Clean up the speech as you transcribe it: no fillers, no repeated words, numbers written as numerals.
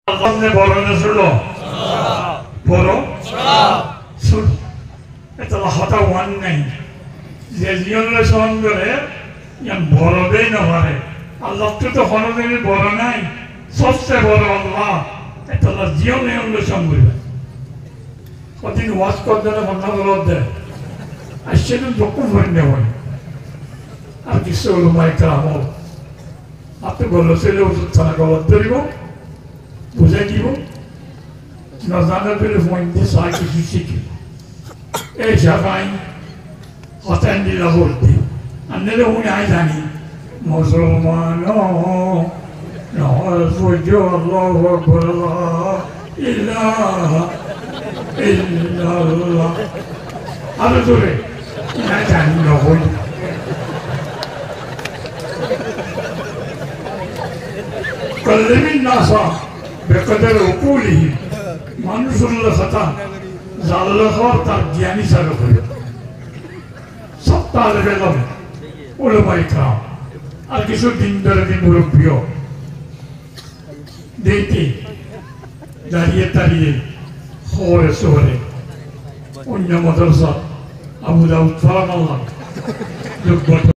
সামনে বড় না ছোট? বড় ছোট। এটা হতা ওয়ান নাই যে জীবনের সহন করে বড়দেই না পারে। আল্লাহ তো কোনোদিনই বড় নাই, সবচেয়ে বড় আল্লাহ। এটা জীবনে অন্বেষণ করবে। কদিন ওয়াজ করতে না বন্ধ করে দেয়, আর সেটা দুঃখ ভরে নেবেন। আর কিছু হলো মাইকা আমল আপনি বললো ছেলে ওষুধ ছাড়া খবর ধরিব, বুঝাই দিব, না জানা পেলে ফোন দিয়ে সাহায্য কিছু শিখিব। এই সবাই হতান দিলা বলতে আনলে উনি আই জানি মুসলমান আরো জোরে না জানি নহল। কল্লেমিন নাসা বেকদের উকুলিহি, মানুষুল্লাহ খাতা জাল্লাহ তার জ্ঞানী সারা করে সপ্তাহ বেগম ওলমাই খাও আর কিছু দিন ধরে দিন মুরব্বীও দেখতে দাঁড়িয়ে দাঁড়িয়ে শহরে শহরে অন্য মাদ্রাসা আবু দাউদ ফারাম আল্লাহ যোগ্যতা